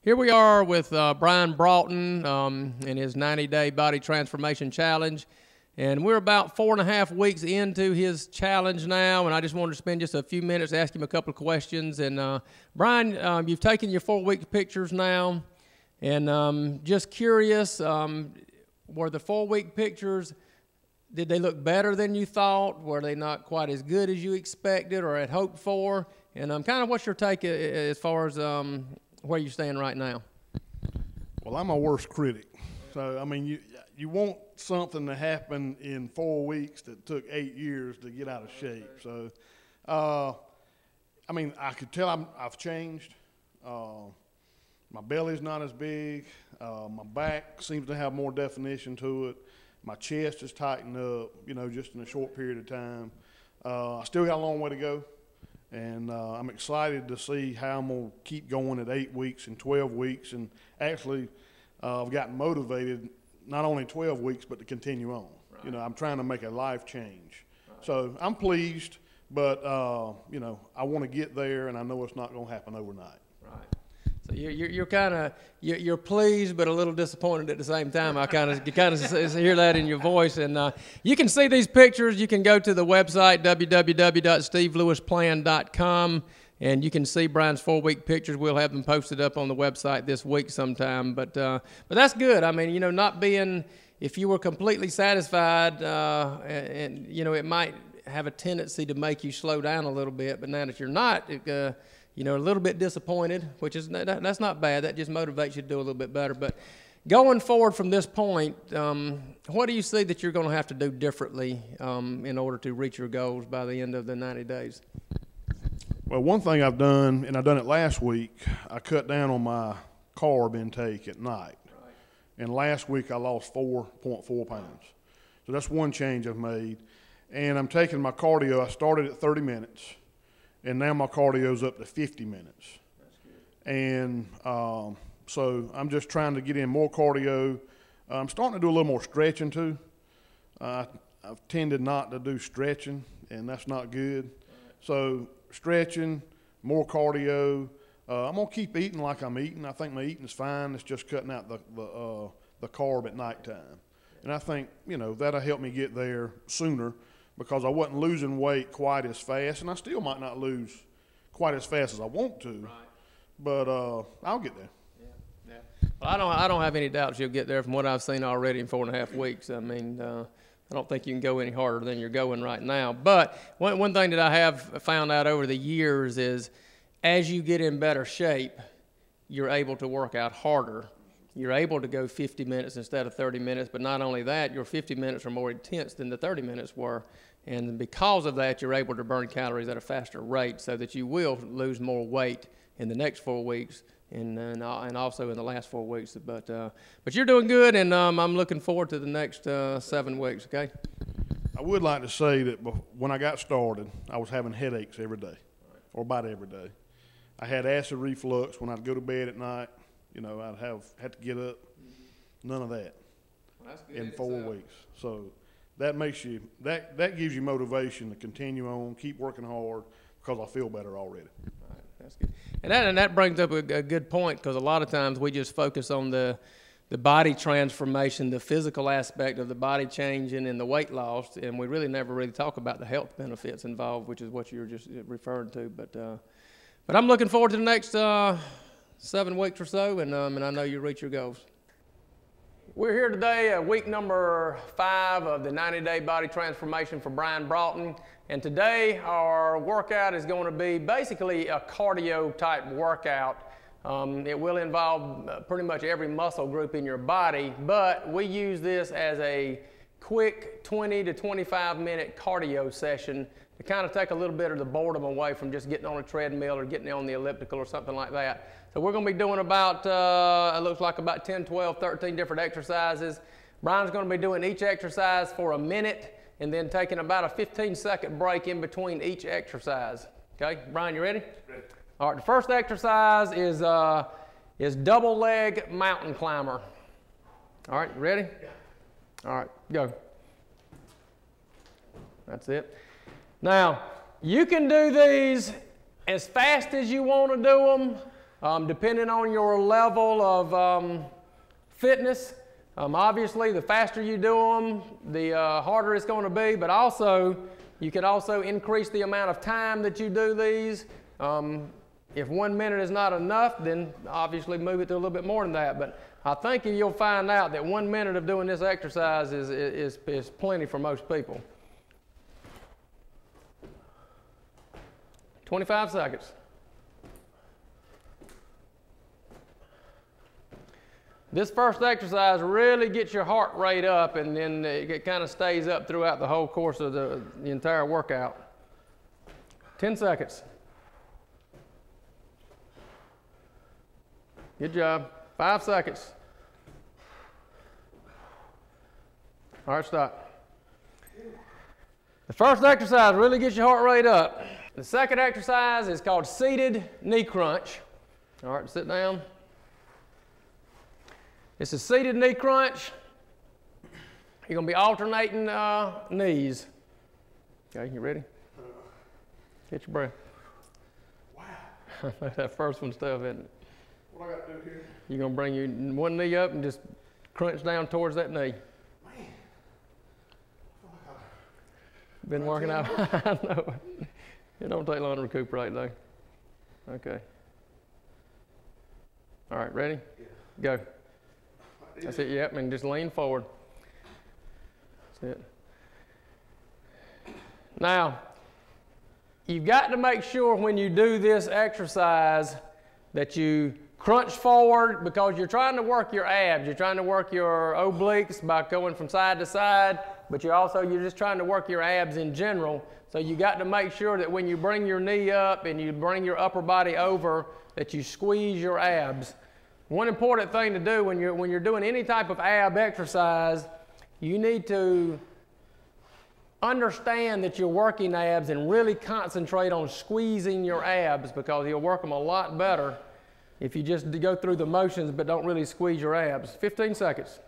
Here we are with Brian Broughton in his 90-day body transformation challenge. And we're about 4.5 weeks into his challenge now, and I just wanted to spend just a few minutes asking him a couple of questions. And Brian, you've taken your 4-week pictures now, and just curious, were the 4-week pictures, did they look better than you thought? Were they not quite as good as you expected or had hoped for? And kind of what's your take as far as where you stand right now? Well, I'm my worst critic. So, I mean, you want something to happen in 4 weeks that took 8 years to get out of shape. So, I mean, I could tell I've changed. My belly's not as big. My back seems to have more definition to it. My chest is tightened up, you know, just in a short period of time. I still got a long way to go. And I'm excited to see how I'm going to keep going at 8 weeks and 12 weeks. And actually, I've gotten motivated not only 12 weeks, but to continue on. Right. You know, I'm trying to make a life change. Right. So I'm pleased, but, you know, I want to get there, and I know it's not going to happen overnight. Right. So you're kind of you're pleased, but a little disappointed at the same time. You kind of hear that in your voice, and you can see these pictures. You can go to the website www.steveLewisPlan.com, and you can see Brian's 4-week pictures. We'll have them posted up on the website this week sometime. But that's good. I mean, you know, not being, if you were completely satisfied, and you know, it might have a tendency to make you slow down a little bit. But now that you're not, you know, a little bit disappointed, which is that's not bad. That just motivates you to do a little bit better. But going forward from this point, what do you see that you're going to have to do differently in order to reach your goals by the end of the 90 days? Well, one thing I've done, and I done it last week, I cut down on my carb intake at night. Right. And last week I lost 4.4 pounds. So that's one change I've made. And I'm taking my cardio. I started at 30 minutes. And now my cardio's up to 50 minutes. That's good. And so I'm just trying to get in more cardio. I'm starting to do a little more stretching too. I've tended not to do stretching, and that's not good. Right. So stretching, more cardio. I'm gonna keep eating like I'm eating. I think my eating's fine. It's just cutting out the carb at nighttime. Yeah. And I think, you know, that'll help me get there sooner, because I wasn't losing weight quite as fast, and I still might not lose quite as fast as I want to. Right. But I'll get there. Yeah. Yeah. Well, I don't have any doubts you'll get there from what I've seen already in 4.5 weeks. I mean, I don't think you can go any harder than you're going right now. But one thing that I have found out over the years is, as you get in better shape, you're able to work out harder. You're able to go 50 minutes instead of 30 minutes, but not only that, your 50 minutes are more intense than the 30 minutes were. And because of that, you're able to burn calories at a faster rate, so that you will lose more weight in the next 4 weeks and also in the last 4 weeks. But you're doing good, and I'm looking forward to the next 7 weeks, okay? I would like to say that when I got started, I was having headaches every day, or about every day. I had acid reflux when I'd go to bed at night. You know, I'd had to get up. None of that. Well, that's good in 4 weeks. So that makes you that gives you motivation to continue on, keep working hard, because I feel better already. All right, that's good. And that brings up a good point, because a lot of times we just focus on the body transformation, the physical aspect of the body changing and the weight loss, and we really never really talk about the health benefits involved, which is what you were just referring to. But I'm looking forward to the next 7 weeks or so, and I know you'll reach your goals. We're here today at week number 5 of the 90-day body transformation for Brian Broughton. And today our workout is going to be basically a cardio type workout. It will involve pretty much every muscle group in your body, but we use this as a quick 20 to 25 minute cardio session to kind of take a little bit of the boredom away from just getting on a treadmill or getting on the elliptical or something like that. So we're going to be doing about, it looks like about 10, 12, 13 different exercises. Brian's going to be doing each exercise for a minute and then taking about a 15-second break in between each exercise. Okay, Brian, you ready? Ready. All right, the first exercise is double leg mountain climber. All right, you ready? Yeah. All right, go. That's it. Now, you can do these as fast as you want to do them, Depending on your level of fitness, obviously the faster you do them, the harder it's going to be, but also you could also increase the amount of time that you do these. If 1 minute is not enough, then obviously move it to a little bit more than that. But I think you'll find out that 1 minute of doing this exercise is plenty for most people. 25 seconds. This first exercise really gets your heart rate up, and then it kind of stays up throughout the whole course of the entire workout. 10 seconds. Good job. 5 seconds. All right, stop. The first exercise really gets your heart rate up. The second exercise is called seated knee crunch. All right, sit down. It's a seated knee crunch. You're going to be alternating knees. Okay, you ready? Get your breath. Wow. That first one's tough, isn't it? What I got to do here? You're going to bring your one knee up and just crunch down towards that knee. Man. Been working out. I know. It don't take long to recuperate, though. Okay. All right, ready? Yeah. Go. That's it, yep, and just lean forward. That's it. Now, you've got to make sure when you do this exercise that you crunch forward, because you're trying to work your abs. You're trying to work your obliques by going from side to side, but you're just trying to work your abs in general. So you got to make sure that when you bring your knee up and you bring your upper body over, that you squeeze your abs. One important thing to do when you're doing any type of ab exercise, you need to understand that you're working abs and really concentrate on squeezing your abs, because you'll work them a lot better if you just go through the motions but don't really squeeze your abs. 15 seconds.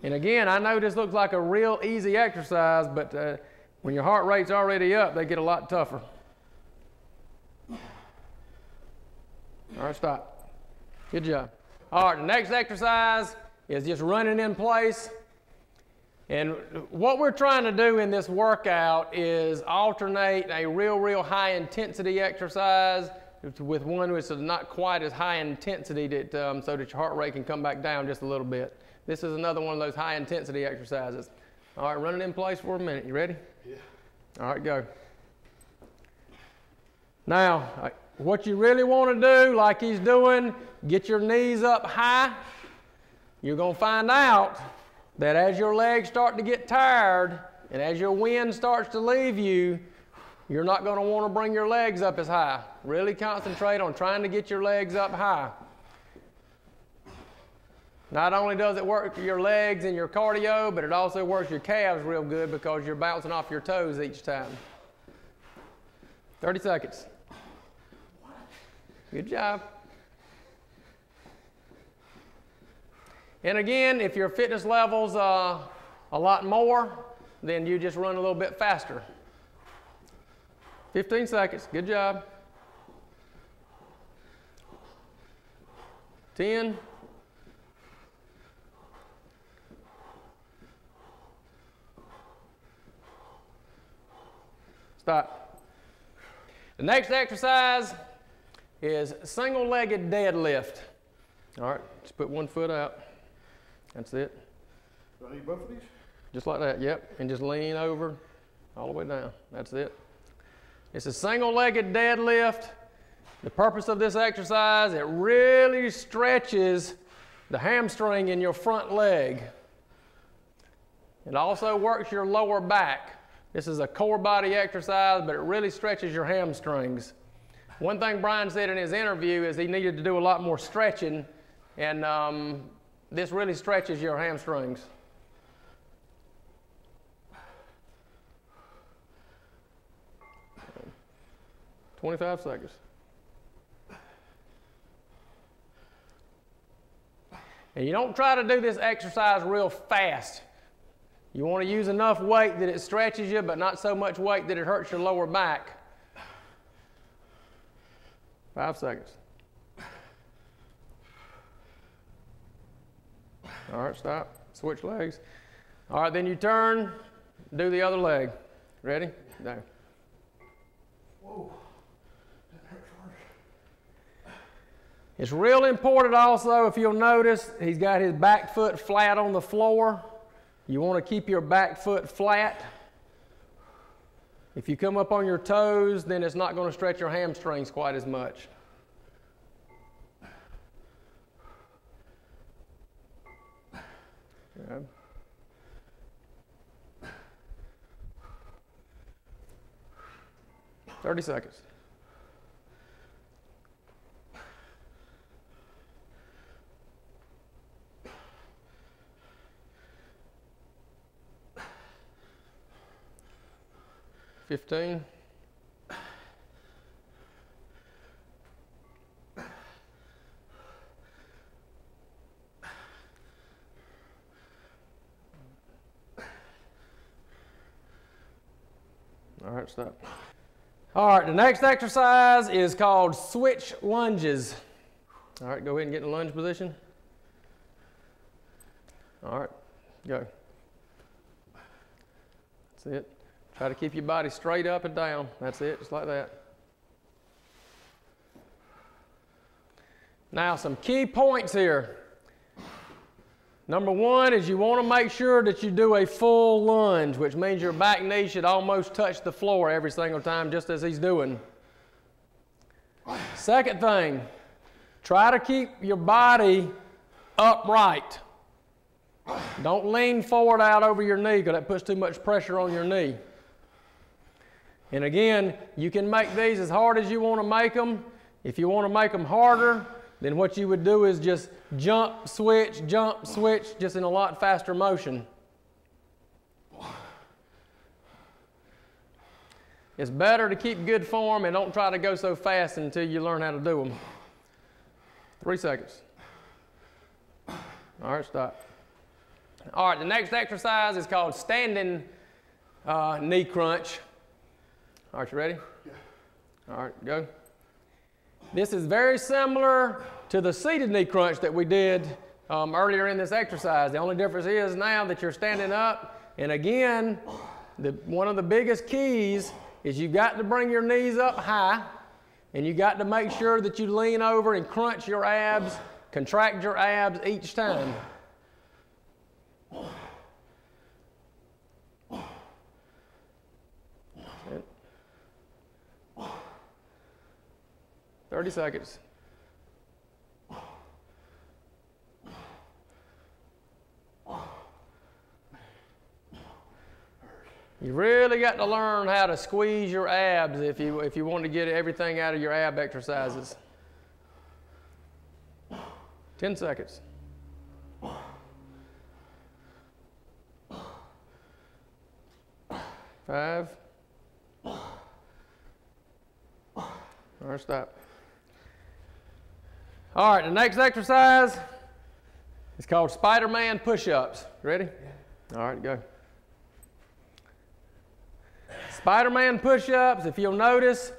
And again, I know this looks like a real easy exercise, but when your heart rate's already up, they get a lot tougher. All right, stop. Good job. All right, the next exercise is just running in place. And what we're trying to do in this workout is alternate a real high intensity exercise with one which is not quite as high intensity so that your heart rate can come back down just a little bit. This is another one of those high intensity exercises. All right, running in place for a minute. You ready? Yeah. All right, go. Now, what you really want to do, like he's doing, get your knees up high. You're going to find out that as your legs start to get tired and as your wind starts to leave you, you're not going to want to bring your legs up as high. Really concentrate on trying to get your legs up high. Not only does it work your legs and your cardio, but it also works your calves real good because you're bouncing off your toes each time. 30 seconds. Good job. And again, if your fitness level's a lot more, then you just run a little bit faster. 15 seconds. Good job. 10. Stop. The next exercise is single-legged deadlift. All right, just put one foot out. That's it. Do I need both of these? Just like that, yep. And just lean over all the way down. That's it. It's a single-legged deadlift. The purpose of this exercise, it really stretches the hamstring in your front leg. It also works your lower back. This is a core body exercise, but it really stretches your hamstrings. One thing Brian said in his interview is he needed to do a lot more stretching, and this really stretches your hamstrings. "25 seconds. And you don't try to do this exercise real fast. You want to use enough weight that it stretches you, but not so much weight that it hurts your lower back. 5 seconds. All right, stop. Switch legs. All right, then you turn, do the other leg. Ready? There. Whoa. It's real important also, if you'll notice, he's got his back foot flat on the floor. You want to keep your back foot flat. If you come up on your toes, then it's not going to stretch your hamstrings quite as much. Good. 30 seconds. $15. All right, stop. All right, the next exercise is called switch lunges. All right, go ahead and get in lunge position. All right, go. That's it. Try to keep your body straight up and down. That's it, just like that. Now, some key points here. Number one is you want to make sure that you do a full lunge, which means your back knee should almost touch the floor every single time, just as he's doing. Second thing, try to keep your body upright. Don't lean forward out over your knee because that puts too much pressure on your knee. And again, you can make these as hard as you want to make them. If you want to make them harder, then what you would do is just jump, switch, just in a lot faster motion. It's better to keep good form and don't try to go so fast until you learn how to do them. 3 seconds. All right, stop. All right, the next exercise is called standing knee crunch. All right, you ready? Yeah. All right, go. This is very similar to the seated knee crunch that we did earlier in this exercise. The only difference is now that you're standing up, and again, one of the biggest keys is you got to bring your knees up high, and you got to make sure that you lean over and crunch your abs, contract your abs each time. That's it. 30 seconds. You really got to learn how to squeeze your abs if you want to get everything out of your ab exercises. 10 seconds. 5. All right, stop. All right, the next exercise is called Spider-Man push-ups. Ready? All right, go. Spider-Man push-ups, if you'll notice,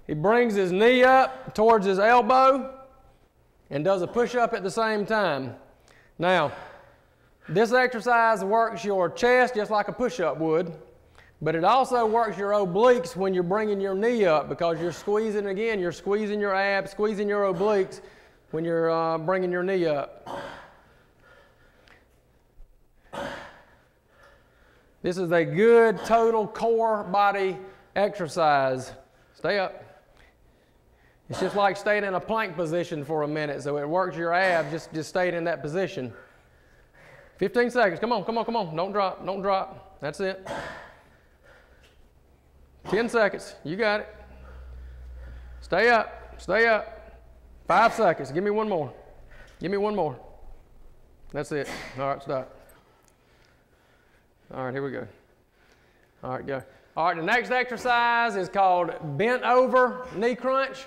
he brings his knee up towards his elbow and does a push-up at the same time. Now, this exercise works your chest just like a push-up would, but it also works your obliques when you're bringing your knee up because you're squeezing, again, you're squeezing your abs, squeezing your obliques when you're bringing your knee up. This is a good total core body exercise. Stay up. It's just like staying in a plank position for a minute, so it works your abs, just staying in that position. 15 seconds. Come on, come on, come on. Don't drop, don't drop. That's it. 10 seconds. You got it. Stay up, stay up. 5 seconds. Give me one more. Give me one more. That's it. All right, stop. All right, here we go. All right, go. All right, the next exercise is called bent over knee crunch.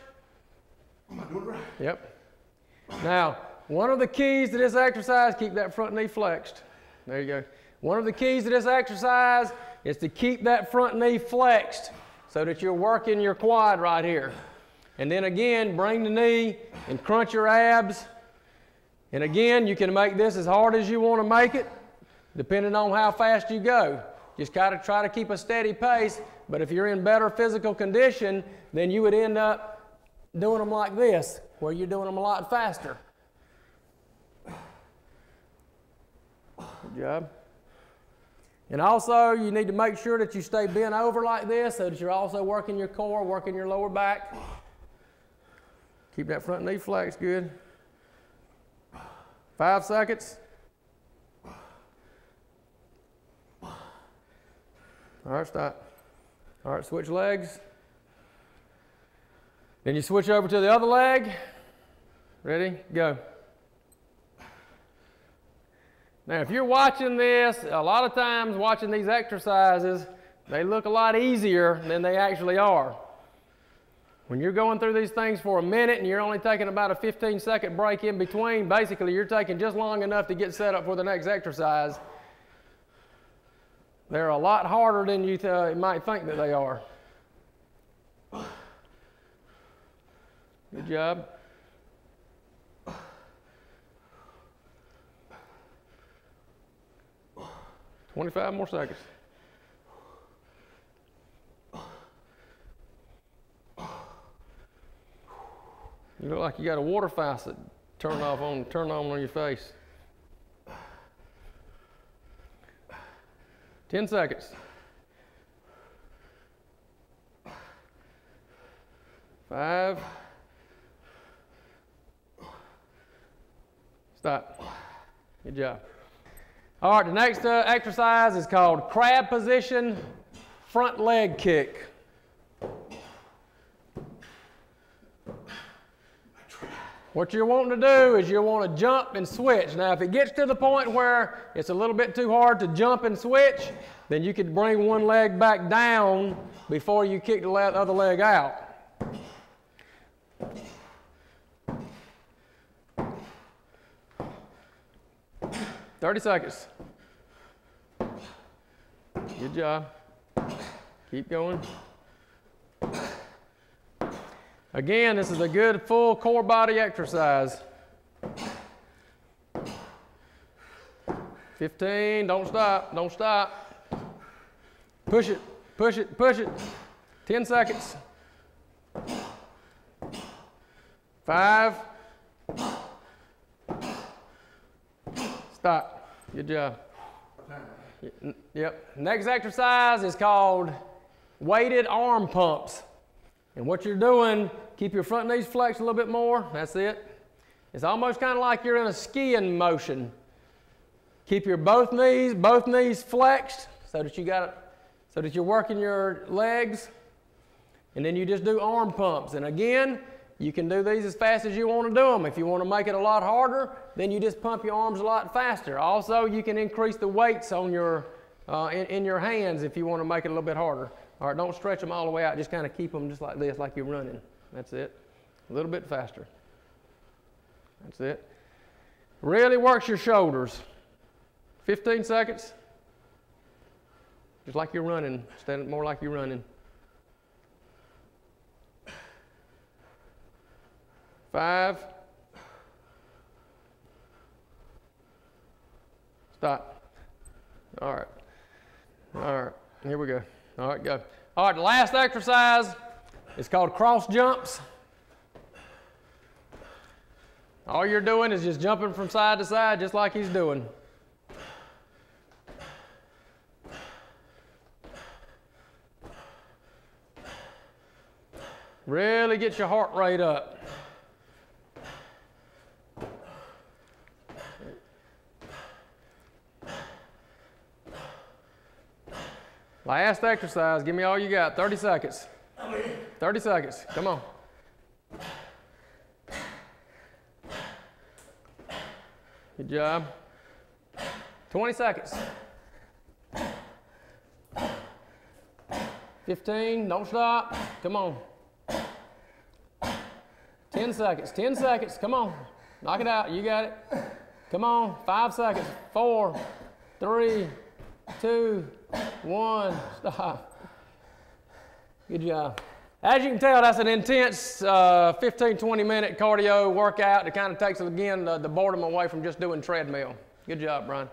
Am I doing it right? Yep. Now, one of the keys to this exercise, keep that front knee flexed. There you go. One of the keys to this exercise is to keep that front knee flexed so that you're working your quad right here. And then again, bring the knee and crunch your abs. And again, you can make this as hard as you want to make it, depending on how fast you go. Just kind of try to keep a steady pace, but if you're in better physical condition, then you would end up doing them like this, where you're doing them a lot faster. Good job. And also, you need to make sure that you stay bent over like this so that you're also working your core, working your lower back. Keep that front knee flexed, good. 5 seconds. All right, stop. All right, switch legs. Then you switch over to the other leg. Ready? Go. Now, if you're watching this, a lot of times watching these exercises, they look a lot easier than they actually are. When you're going through these things for a minute and you're only taking about a 15-second break in between, basically you're taking just long enough to get set up for the next exercise. They're a lot harder than you might think that they are. Good job. $25 more seconds. You look like you got a water faucet turned on your face. 10 seconds. 5. Stop. Good job. All right, the next exercise is called crab position front leg kick. What you're wanting to do is you want to jump and switch. Now, if it gets to the point where it's a little bit too hard to jump and switch, then you could bring one leg back down before you kick the other leg out. $30 seconds. Good job. Keep going. Again, this is a good full core body exercise. 15, don't stop, don't stop. Push it, push it, push it. 10 seconds. 5. Stop. Good job. Yep. Next exercise is called weighted arm pumps. And what you're doing, keep your front knees flexed a little bit more. That's it. It's almost kind of like you're in a skiing motion. Keep your both knees flexed so that you're working your legs. And then you just do arm pumps. And again, you can do these as fast as you want to do them. If you want to make it a lot harder, then you just pump your arms a lot faster. Also, you can increase the weights on your in your hands if you want to make it a little bit harder. All right, don't stretch them all the way out. Just kind of keep them just like this, like you're running. That's it. A little bit faster. That's it. Really works your shoulders. 15 seconds. Just like you're running. Stand more like you're running. 5. Stop. All right. All right. Here we go. All right, go. All right, the last exercise is called cross jumps. All you're doing is just jumping from side to side just like he's doing. Really get your heart rate up. Last exercise, give me all you got, 30 seconds. 30 seconds, come on. Good job. 20 seconds. 15, don't stop, come on. 10 seconds, 10 seconds, come on. Knock it out, you got it. Come on, 5 seconds, 4, 3, 2, 1, stop. Good job. As you can tell, that's an intense 15, 20-minute cardio workout that kind of takes, again, the boredom away from just doing treadmill. Good job, Brian.